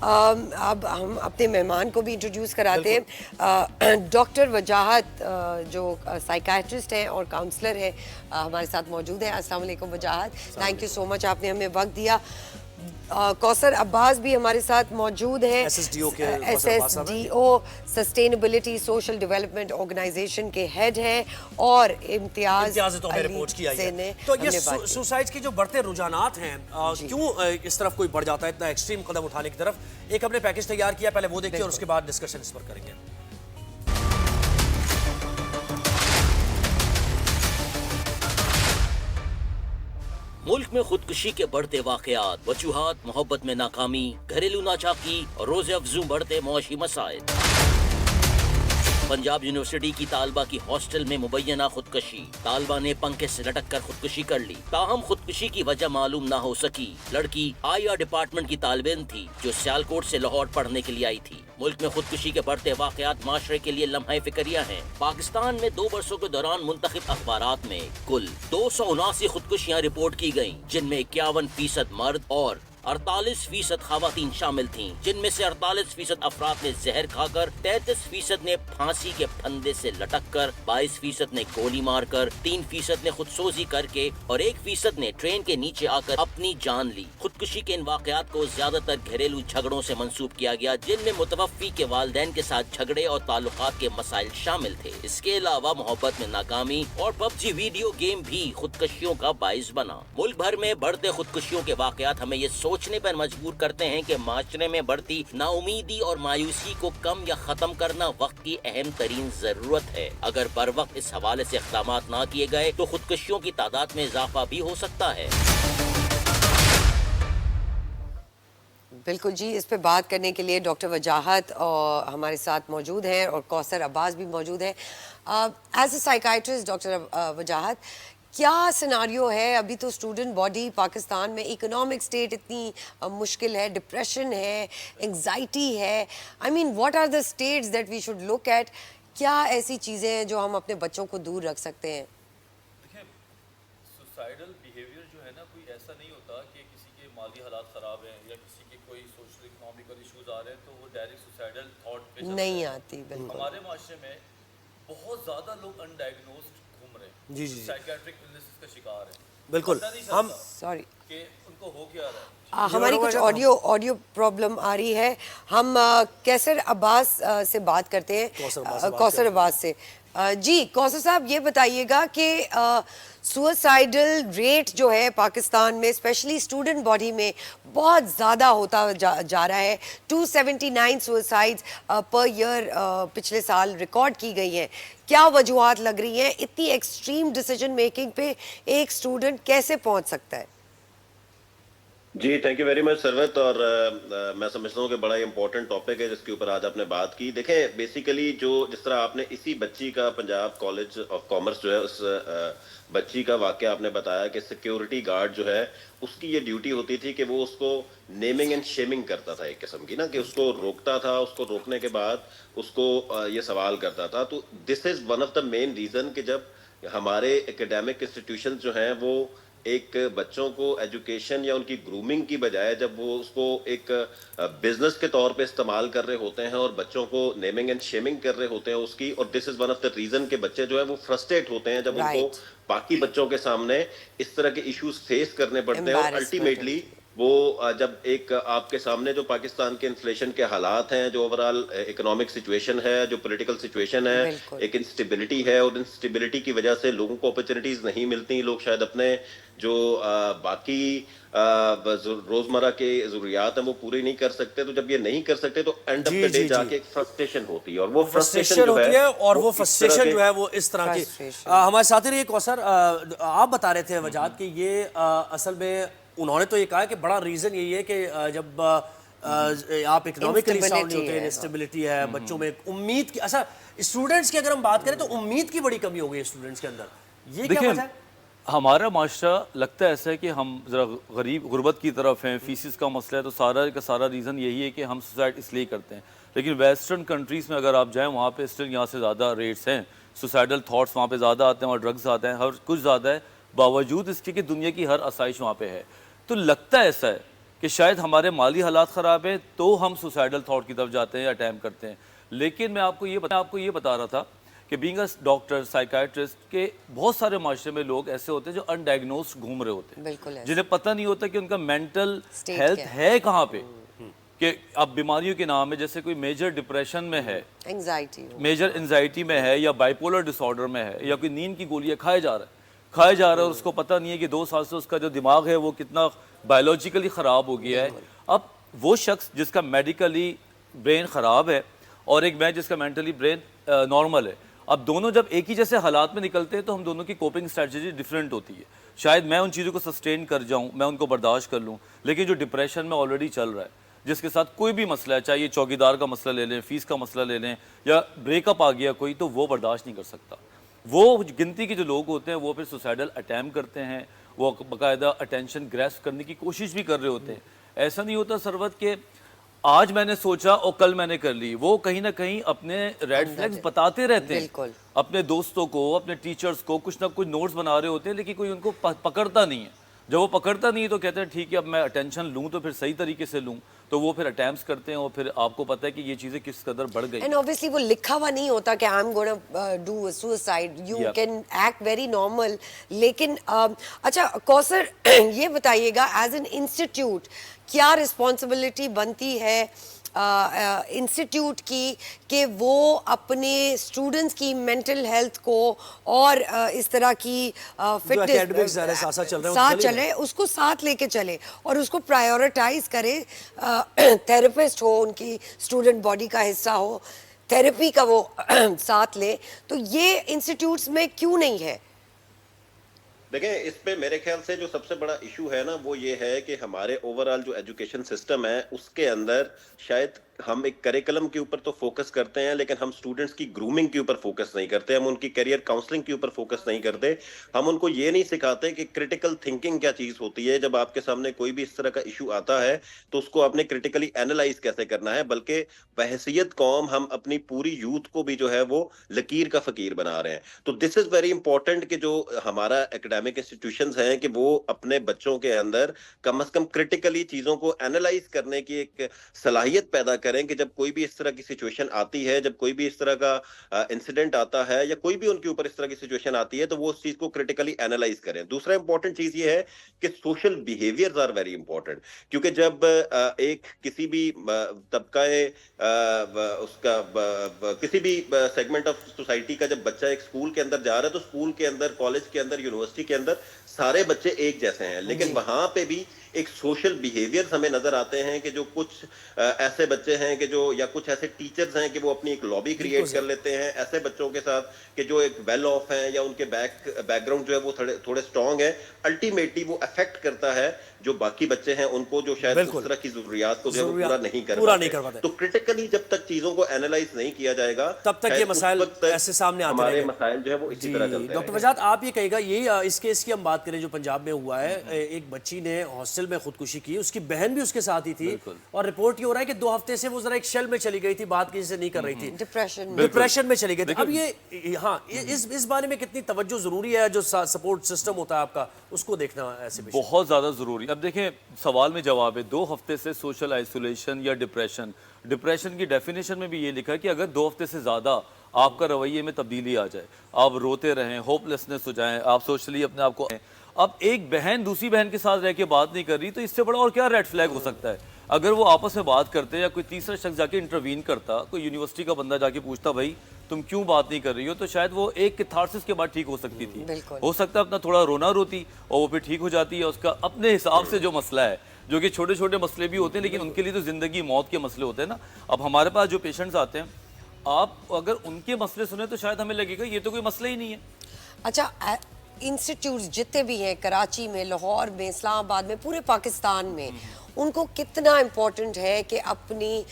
اب ہم اپنے مہمان کو بھی انٹروڈیوس کراتے ہیں. ڈاکٹر وجاہت جو سائیکیٹرسٹ ہیں اور کاؤنسلر ہیں ہمارے ساتھ موجود ہیں. السلام علیکم وجاہت, تھینک یو سو مچ, آپ نے ہمیں وقت دیا. کوثر عباس بھی ہمارے ساتھ موجود ہیں, SSDO sustainability social development organisation کے ہیڈ ہیں, اور امتیاز رپورٹ کی آئی ہے. تو یہ سوسائڈ کے جو بڑھتے رجحانات ہیں, کیوں اس طرف کوئی بڑھ جاتا ہے اتنا ایکسٹریم قدم اٹھانے کی طرف؟ ایک ہم نے پیکج تیار کیا, پہلے وہ دیکھیں اور اس کے بعد ڈسکشن اس پر کریں گے. ملک میں خودکشی کے بڑھتے واقعات, وجوہات, محبت میں ناکامی, گھریلو ناچاکی اور روز افزوں بڑھتے معاشی مسائل. پنجاب یونیورسٹی کی طالبہ کی ہاسٹل میں مبینہ خودکشی, طالبہ نے پنکھے سے لٹک کر خودکشی کر لی, تاہم خودکشی کی وجہ معلوم نہ ہو سکی. لڑکی IR ڈپارٹمنٹ کی طالب علم تھی جو سیالکوٹ سے لاہور پڑھنے کے لیے آئی تھی. ملک میں خودکشی کے بڑھتے واقعات معاشرے کے لیے لمحہ فکریہ ہیں. پاکستان میں 2 برسوں کے دوران منتخب اخبارات میں کل 279 خودکشیاں رپورٹ کی گئیں, جن میں 51% مرد اور 48% خواتین شامل تھیں, جن میں سے 48% افراد نے زہر کھا کر, 33% نے پھانسی کے پھندے سے لٹک کر, 22% نے گولی مار کر, 3% نے خودسوزی کر کے اور 1% نے ٹرین کے نیچے آ کر اپنی جان لی. خودکشی کے ان واقعات کو زیادہ تر گھریلو جھگڑوں سے منسوب کیا گیا, جن میں متوفی کے والدین کے ساتھ جھگڑے اور تعلقات کے مسائل شامل تھے. اس کے علاوہ محبت میں ناکامی اور PUBG ویڈیو گیم بھی خودکشیوں کا باعث بنا. ملک بھر میں بڑھتے خودکشیوں کے واقعات ہمیں یہ سوچنے پر مجبور کرتے ہیں کہ معاشرے میں بڑھتی نا امیدی اور مایوسی کو کم یا ختم کرنا وقت کی اہم ترین ضرورت ہے. اگر بر وقت اس حوالے سے اقدامات نہ کیے گئے تو خودکشیوں کی تعداد میں اضافہ بھی ہو سکتا ہے. بالکل جی, اس پہ بات کرنے کے لیے ڈاکٹر وجاہت ہمارے ساتھ موجود ہیں اور کوثر عباس بھی موجود ہیں. ایز اے سائیکائٹرسٹ ڈاکٹر وجاہت, کیا سیناریو ہے ابھی؟ تو اسٹوڈنٹ باڈی پاکستان میں, اکنامک سٹیٹ اتنی مشکل ہے, ڈپریشن ہے, انگزائٹی ہے, I mean what are the stats that we should look at? کیا ایسی چیزیں ہیں جو ہم اپنے بچوں کو دور رکھ سکتے ہیں؟ دیکھیں, سوسائڈل بیہیویئر جو ہے نا, کوئی ایسا نہیں ہوتا کہ کسی کے مالی حالات خراب ہیں یا کسی کے کوئی سوشل اکنامیکل ایشوز آ رہے ہیں تو وہ ڈائریکٹ سوسائڈل تھاٹ پہ نہیں آتی. بالکل ہمارے معاشرے میں بہت زیادہ لوگ انڈائگنوزڈ گھوم رہے ہیں, جی جی سائیکیٹرک النیسز کا شکار ہیں. بالکل. ہم سوری کہ ان کو ہو کیا رہا ہے. ہماری کچھ آڈیو پرابلم آ رہی ہے. ہم کوثر عباس سے بات کرتے ہیں, کوثر عباس سے. جی کوثر صاحب, یہ بتائیے گا کہ سوسائڈل ریٹ جو ہے پاکستان میں اسپیشلی اسٹوڈنٹ باڈی میں بہت زیادہ ہوتا جا رہا ہے. 279 سوسائڈز پر ایئر پچھلے سال ریکارڈ کی گئی ہیں. کیا وجوہات لگ رہی ہیں؟ اتنی ایکسٹریم ڈیسیجن میکنگ پہ ایک اسٹوڈنٹ کیسے پہنچ سکتا ہے؟ جی تھینک یو ویری مچ سروت. اور میں سمجھتا ہوں کہ بڑا ہی امپورٹنٹ ٹاپک ہے جس کے اوپر آج آپ نے بات کی. دیکھیں بیسیکلی جس طرح آپ نے اسی بچی کا پنجاب کالج آف کامرس جو ہے اس بچی کا واقعہ آپ نے بتایا کہ سیکیورٹی گارڈ جو ہے اس کی یہ ڈیوٹی ہوتی تھی کہ وہ اس کو نیمنگ اینڈ شیمنگ کرتا تھا ایک قسم کی نا, کہ اس کو روکتا تھا, اس کو روکنے کے بعد اس کو یہ سوال کرتا تھا. تو this is one of the main reason کہ جب ہمارے اکیڈیمک انسٹیٹیوشن جو ہیں وہ ایک بچوں کو ایجوکیشن یا ان کی گرومنگ کی بجائے جب وہ اس کو ایک بزنس کے طور پہ استعمال کر رہے ہوتے ہیں اور بچوں کو نیمنگ اینڈ شیمنگ کر رہے ہوتے ہیں اس کی, اور this is one of the reason کہ بچے جو ہے وہ فرسٹریٹ ہوتے ہیں جب ان کو باقی بچوں کے سامنے اس طرح کے ایشوز فیس کرنے پڑتے ہیں. اور الٹیمیٹلی وہ جب ایک آپ کے سامنے جو پاکستان کے انفلیشن کے حالات ہیں, جو اوورال اکنامک سچویشن ہے, جو پولیٹیکل سچویشن ہے, ایک انسٹیبلٹی ہے, اور انسٹیبلٹی کی وجہ سے لوگوں کو اپرچونیٹیز نہیں ملتی. لوگ شاید اپنے جو باقی روزمرہ کے ضروریات ہیں وہ پوری نہیں کر سکتے. تو جب یہ نہیں کر سکتے تو اینڈ آف دا ڈے جا کے ایک فرسٹریشن ہوتی ہے, اور وہ فرسٹریشن ہوتی ہے, اور وہ فرسٹریشن جو ہے وہ اس طرح کی. ہمارے ساتھ رہیے کوثر, آپ بتا رہے تھے وجاہت کہ یہ اصل میں انہوں نے تو یہ کہا کہ بڑا ریزن یہی ہے کہ جب آپ اکنامکلی ساؤنڈ نہیں ہوتے, انسٹیبلٹی ہے, بچوں میں امید کی, اچھا اسٹوڈنٹس کی اگر ہم بات کریں تو امید کی بڑی کمی ہو گئی ہے اسٹوڈنٹس کے اندر. یہ کیا وجہ ہے؟ ہمارا معاشرہ لگتا ہے ایسا ہے کہ ہم ذرا غربت کی طرف ہیں, فیسز کا مسئلہ ہے, تو سارا کا سارا ریزن یہی ہے کہ ہم سوسائڈ اس لیے کرتے ہیں. لیکن ویسٹرن کنٹریز میں اگر آپ جائیں وہاں پہ اسٹل یہاں سے زیادہ ریٹس ہیں, سوسائڈل تھاٹس وہاں پہ زیادہ آتے ہیں اور ڈرگز آتے ہیں, ہر کچھ زیادہ ہے, باوجود اس کے کہ دنیا کی ہر آسائش وہاں پہ ہے. تو لگتا ہے ایسا ہے کہ شاید ہمارے مالی حالات خراب ہیں تو ہم سوسائڈل تھاٹ کی طرف جاتے ہیں یا اٹیمپٹ کرتے ہیں. لیکن میں آپ کو یہ بتا رہا تھا کہ بینگ اے ڈاکٹر سائیکائٹرسٹ کے بہت سارے معاشرے میں لوگ ایسے ہوتے ہیں جو انڈائگنوزڈ گھوم رہے ہوتے ہیں, بالکل جنہیں پتہ نہیں ہوتا کہ ان کا مینٹل ہیلتھ ہے کہاں پہ, کہ اب بیماریوں کے نام ہے, جیسے کوئی میجر ڈپریشن میں ہے, میجر انزائٹی میں ہے, یا بائیپولر ڈس آرڈر میں ہے, یا کوئی نیند کی گولیاں کھائے جا رہا ہے اور اس کو پتہ نہیں ہے کہ 2 سال سے اس کا جو دماغ ہے وہ کتنا بایولوجیکلی خراب ہو گیا ہے. اب وہ شخص جس کا میڈیکلی برین خراب ہے اور ایک میں جس کا مینٹلی برین نارمل ہے, اب دونوں جب ایک ہی جیسے حالات میں نکلتے ہیں تو ہم دونوں کی کوپنگ اسٹریٹجی ڈفرینٹ ہوتی ہے. شاید میں ان چیزوں کو سسٹین کر جاؤں, میں ان کو برداشت کر لوں, لیکن جو ڈپریشن میں آلریڈی چل رہا ہے, جس کے ساتھ کوئی بھی مسئلہ ہے, چاہے یہ چوکیدار کا مسئلہ لے لیں, فیس کا مسئلہ لے لیں, یا بریک اپ آ گیا کوئی, تو وہ برداشت نہیں کر سکتا. وہ گنتی کے جو لوگ ہوتے ہیں وہ پھر سوسائڈل اٹیمپٹ کرتے ہیں, وہ باقاعدہ اٹینشن گریسپ کرنے کی کوشش بھی کر رہے ہوتے ہیں. ایسا نہیں ہوتا سروت کہ آج میں نے سوچا اور کل میں نے کر لی. وہ کہیں نہ کہیں اپنے ریڈ فلیگز بتاتے رہتے ہیں اپنے دوستوں کو, اپنے ٹیچرز کو, کچھ نہ کچھ نوٹس بنا رہے ہوتے ہیں, لیکن کوئی ان کو پکڑتا نہیں ہے. جب وہ پکڑتا نہیں ہے تو کہتے ہیں ٹھیک ہے اب میں اٹینشن لوں تو پھر صحیح طریقے سے لوں, تو وہ پھر اٹیمپٹس کرتے ہیں, اور پھر آپ کو پتہ ہے کہ یہ چیزیں کس قدر بڑھ گئی. اینڈ obviously وہ لکھا ہوا نہیں ہوتا کہ I am gonna do suicide, you can act very normal. لیکن اچھا کوثر یہ بتائیے گا ایز این انسٹیٹیوٹ کیا رسپانسبلٹی بنتی ہے انسٹیٹیوٹ کی کہ وہ اپنے اسٹوڈنٹس کی مینٹل ہیلتھ کو اور اس طرح کی فٹنس ساتھ چلے, اس کو ساتھ لے کے چلے اور اس کو پرائیورٹائز کرے. تھراپسٹ ہو, ان کی اسٹوڈنٹ باڈی کا حصہ ہو, تھراپی کا وہ ساتھ لے, تو یہ انسٹیٹیوٹس میں کیوں نہیں ہے؟ دیکھیں اس پہ میرے خیال سے جو سب سے بڑا ایشو ہے نا وہ یہ ہے کہ ہمارے اوور آل جو ایجوکیشن سسٹم ہے اس کے اندر شاید ہم ایک کریکلم کے اوپر تو فوکس کرتے ہیں لیکن ہم اسٹوڈنٹس کی گرومنگ کے اوپر فوکس نہیں کرتے, ہم ان کی کیریئر کاؤنسلنگ کے اوپر فوکس نہیں کرتے, ہم ان کو یہ نہیں سکھاتے کہ کرٹیکل تھنکنگ کیا چیز ہوتی ہے. جب آپ کے سامنے کوئی بھی اس طرح کا ایشو آتا ہے تو اس کو آپ نے کرٹیکلی اینالائز کیسے کرنا ہے, بلکہ بحیثیت قوم ہم اپنی پوری یوتھ کو بھی جو ہے وہ لکیر کا فقیر بنا رہے ہیں. تو دس از ویری امپورٹنٹ کہ جو ہمارا ایکڈیمک انسٹیٹیوشنز ہیں کہ وہ اپنے بچوں کے اندر کم از کم کرٹیکلی چیزوں کو اینالائز کرنے کی ایک صلاحیت پیدا کریں کہ جب کوئی بھی اس طرح کی سچویشن آتی ہے, جب کوئی بھی اس طرح کا انسیڈنٹ آتا ہے یا کوئی بھی ان کے اوپر اس طرح کی سچویشن آتی ہے تو وہ اس چیز کو کرٹیکلی اینالائز کریں. دوسرا امپورٹنٹ چیز یہ ہے کہ social behaviours are very important, کیونکہ جب ایک کسی بھی طبقہ اس کا کسی بھی سیگمنٹ آف سوسائٹی کا جب بچہ ایک اسکول کے اندر جا رہا ہے تو اسکول کے اندر, کالج کے اندر, یونیورسٹی کے اندر سارے بچے ایک جیسے ہیں, لیکن وہاں پہ بھی ایک سوشل بیہیویئر ہمیں نظر آتے ہیں کہ جو کچھ ایسے بچے ہیں کہ جو, یا کچھ ایسے ٹیچرز ہیں کہ وہ اپنی ایک لابی کریٹ کر لیتے ہیں ایسے بچوں کے ساتھ کہ جو ایک ویل آف ہیں یا ان کے بیک گراؤنڈ جو ہے وہ تھوڑے اسٹرانگ ہیں. الٹیمیٹلی وہ افیکٹ کرتا ہے جو باقی بچے ہیں ان کو جو شاید اس طرح کی ضروریات کو جو ہے وہ پورا نہیں کر پاتے. تو کرٹیکلی جب تک چیزوں کو اینالائز نہیں کیا جائے گا تب تک یہ مسائل ایسے سامنے آتے ہمارے مسائل جو ہے وہ اسی طرح چلتے ہیں. ڈاکٹر وجاد آپ یہ کہے گا, یہ اس کیس کی ہم بات کریں جو پنجاب میں ہوا ہے, ایک بچی نے ہاسٹل میں خودکشی کی, اس کی بہن بھی اس کے ساتھ ہی تھی, اور رپورٹ یہ ہو رہا ہے کہ 2 ہفتے سے وہ ذرا ایک شیل میں چلی گئی تھی, بات کسی سے نہیں کر رہی تھی, ڈپریشن میں چلی گئی تھی. اب یہ ہاں اس بارے میں کتنی توجہ ضروری ہے, جو سپورٹ سسٹم ہوتا ہے آپ کا اس کو دیکھنا ایسے بہت زیادہ ضروری. اب دیکھیں سوال میں جواب ہے, 2 ہفتے سے سوشل آئسولیشن یا ڈپریشن کی ڈیفینیشن میں بھی یہ لکھا ہے کہ اگر 2 ہفتے سے زیادہ آپ کا رویے میں تبدیلی آ جائے, آپ روتے رہیں, ہوپ لیسنس ہو جائیں, آپ سوشلی اپنے آپ کو, اب ایک بہن دوسری بہن کے ساتھ رہ کے بات نہیں کر رہی تو اس سے بڑا اور کیا ریڈ فلیگ ہو سکتا ہے. اگر وہ آپس میں بات کرتے یا کوئی تیسرا شخص جا کے انٹروین کرتا, کوئی یونیورسٹی کا بندہ جا کے پوچھتا بھائی تم کیوں بات نہیں کر رہی ہو, تو شاید وہ ایک کیتھارسس کے بعد ٹھیک ہو سکتی تھی. ہو سکتا ہے اپنا تھوڑا رونا روتی اور وہ پھر ٹھیک ہو جاتی ہے. اس کا اپنے حساب سے جو مسئلہ ہے, جو کہ چھوٹے چھوٹے مسئلے بھی ہوتے ہیں لیکن ان کے لیے تو زندگی موت کے مسئلے ہوتے ہیں نا. اب ہمارے پاس جو پیشنٹس آتے ہیں, آپ اگر ان کے مسئلے سنیں تو شاید ہمیں لگے گا یہ تو کوئی مسئلہ ہی نہیں ہے. اچھا انسٹیٹیوٹس جتنے بھی ہیں کراچی میں, لاہور میں, اسلام آباد میں, پورے پاکستان میں, ان کو کتنا امپورٹنٹ ہے کہ اپنی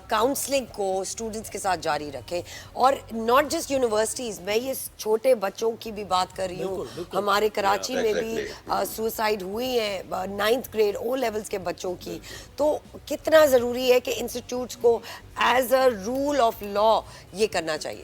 کاؤنسلنگ کو اسٹوڈنٹس کے ساتھ جاری رکھیں, اور ناٹ جسٹ یونیورسٹیز, میں یہ چھوٹے بچوں کی بھی بات کر رہی ہوں. ہمارے کراچی میں بھی سوسائڈ ہوئی ہیں 9th گریڈ او لیولز کے بچوں کی. تو کتنا ضروری ہے کہ انسٹیٹیوٹس کو as a rule of law یہ کرنا چاہیے.